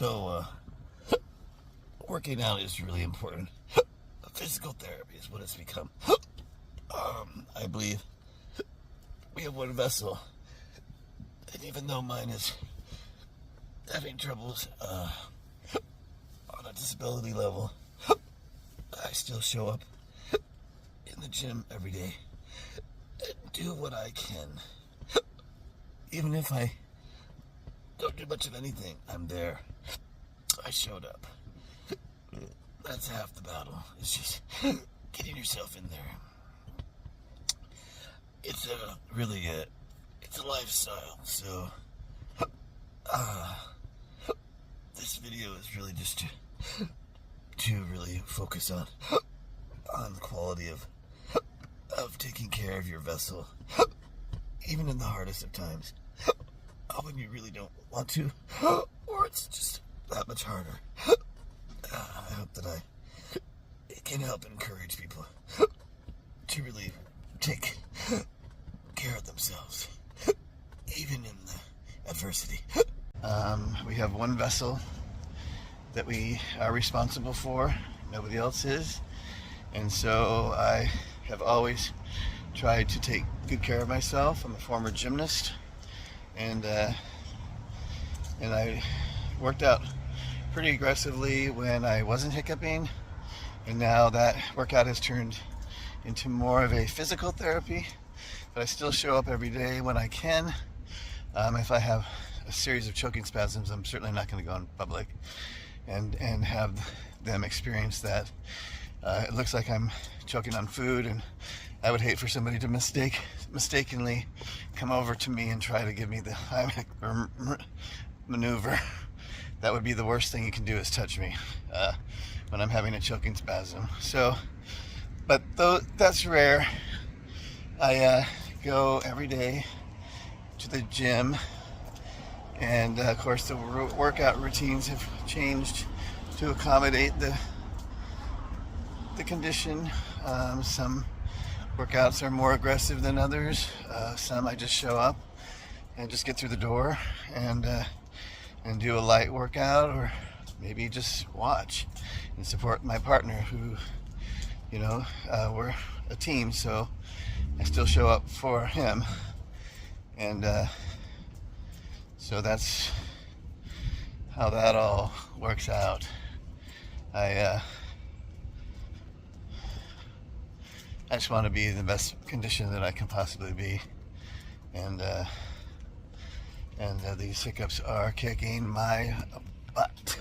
So, working out is really important. Physical therapy is what it's become. I believe we have one vessel, and even though mine is having troubles on a disability level, I still show up in the gym every day and do what I can. Even if I don't do much of anything, I'm there. I showed up. That's half the battle. It's just getting yourself in there. It's it's a lifestyle. So this video is really just to really focus on the quality of taking care of your vessel, even in the hardest of times, when you really don't want to, or it's just that much harder. I hope that it can help encourage people to really take care of themselves, even in the adversity. We have one vessel that we are responsible for. Nobody else is. And so I have always tried to take good care of myself. I'm a former gymnast, and I worked out pretty aggressively when I wasn't hiccuping, and now that workout has turned into more of a physical therapy, but I still show up every day when I can. If I have a series of choking spasms, I'm certainly not going to go in public and have them experience that. It looks like I'm choking on food, and I would hate for somebody to mistakenly come over to me and try to give me the Heimlich maneuver. That would be the worst thing you can do, is touch me when I'm having a choking spasm. So, but though that's rare, I go every day to the gym, and of course the workout routines have changed to accommodate the condition. Some workouts are more aggressive than others. Some I just show up and just get through the door and do a light workout, or maybe just watch and support my partner, who, we're a team, so I still show up for him. And so that's how that all works out. I just want to be in the best condition that I can possibly be, and these hiccups are kicking my butt.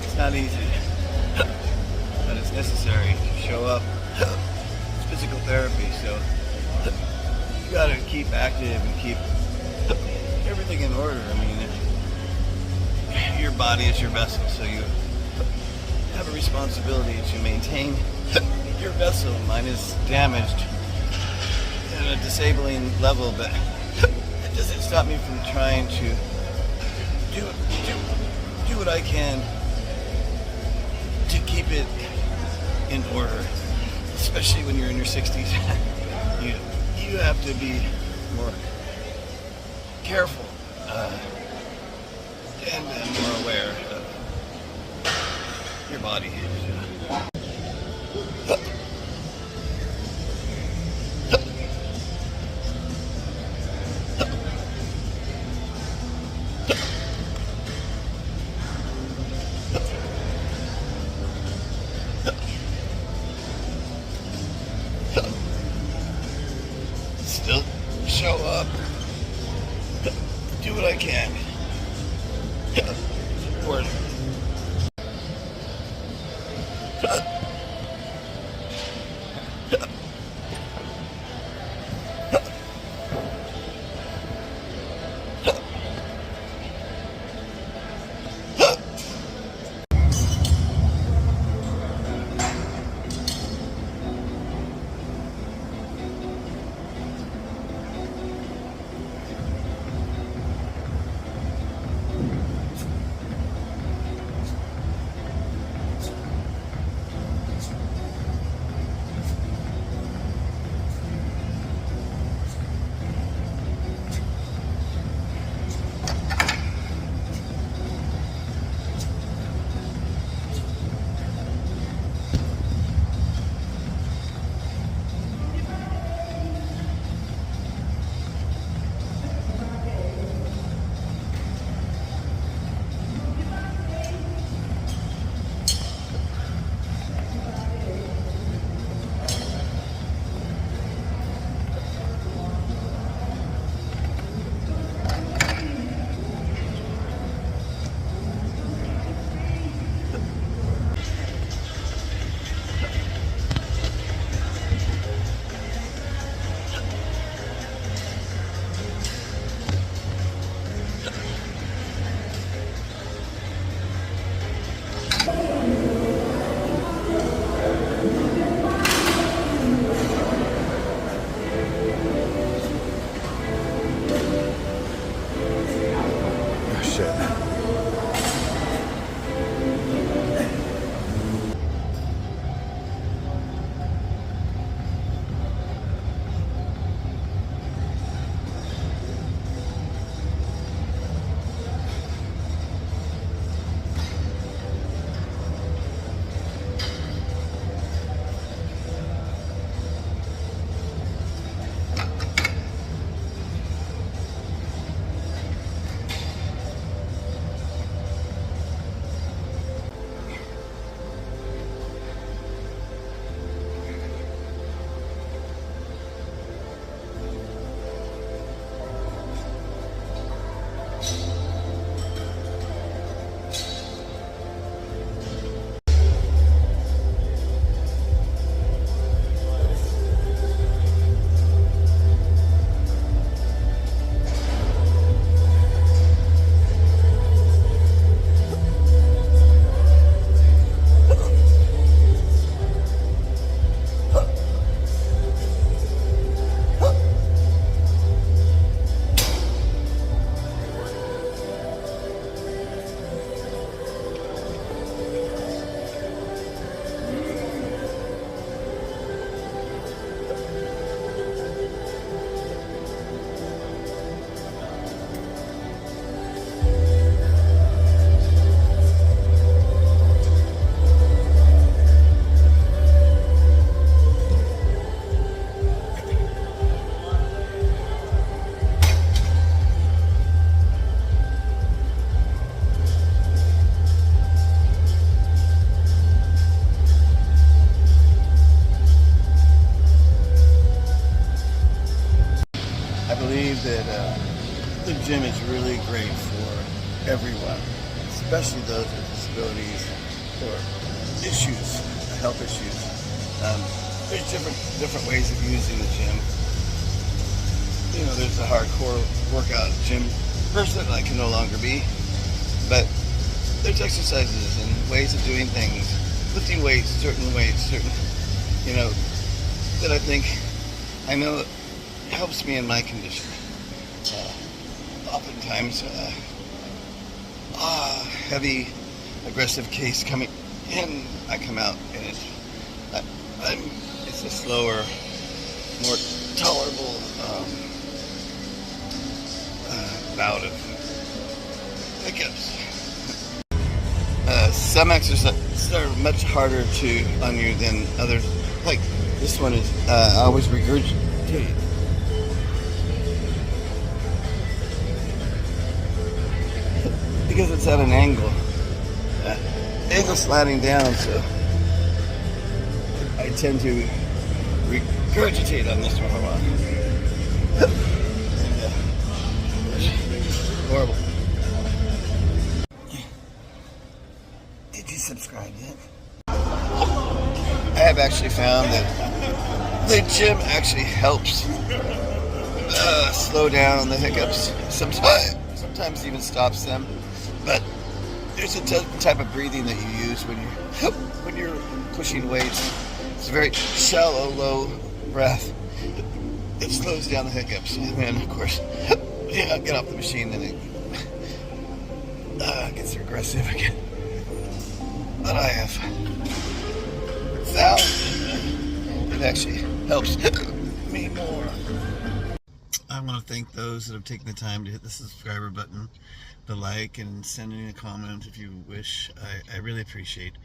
It's not easy, but it's necessary to show up. It's physical therapy, so you gotta keep active and keep everything in order. I mean, your body is your vessel, so you have a responsibility to maintain your vessel. Mine is damaged at a disabling level, but it doesn't stop me from trying to do what I can to keep it in order, especially when you're in your 60s. You have to be more careful and more aware of your body. Still show up, do what I can, support. the gym is really great for everyone, especially those with disabilities or issues, health issues. There's different ways of using the gym. You know, there's a hardcore workout gym person I can no longer be, but there's exercises and ways of doing things, lifting weights, certain, you know, that I know helps me in my condition. Oftentimes, heavy, aggressive case coming in, I come out and it's a slower, more tolerable bout of hiccups. Some exercises are much harder on you than others. Like this one is, I always regurgitate. Because it's at an angle. Angle sliding down, so I tend to regurgitate on this one a lot. Horrible. Did you subscribe yet? I have actually found that the gym actually helps slow down the hiccups. Sometimes even stops them. But there's a type of breathing that you use when you're pushing weights. It's a very shallow, low breath. It slows down the hiccups, and then of course, get off the machine, then it gets aggressive again. But I have found it actually helps me more. I want to thank those that have taken the time to hit the subscriber button, the like, and send in a comment if you wish. I really appreciate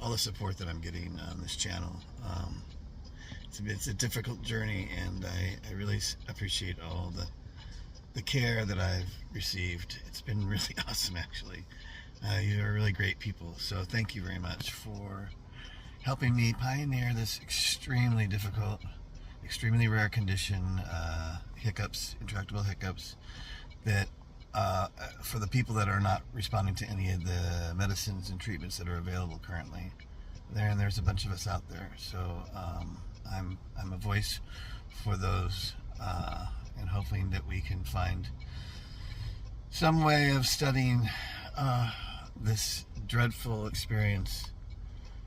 all the support that I'm getting on this channel. It's a difficult journey, and I really appreciate all the care that I've received. It's been really awesome, actually. You're really great people, so thank you very much for helping me pioneer this extremely difficult, extremely rare condition, hiccups, intractable hiccups, that for the people that are not responding to any of the medicines and treatments that are available currently. There's a bunch of us out there, so I'm a voice for those, and hoping that we can find some way of studying this dreadful experience.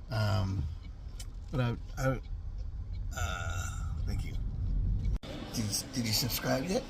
But thank you. Did you subscribe yet?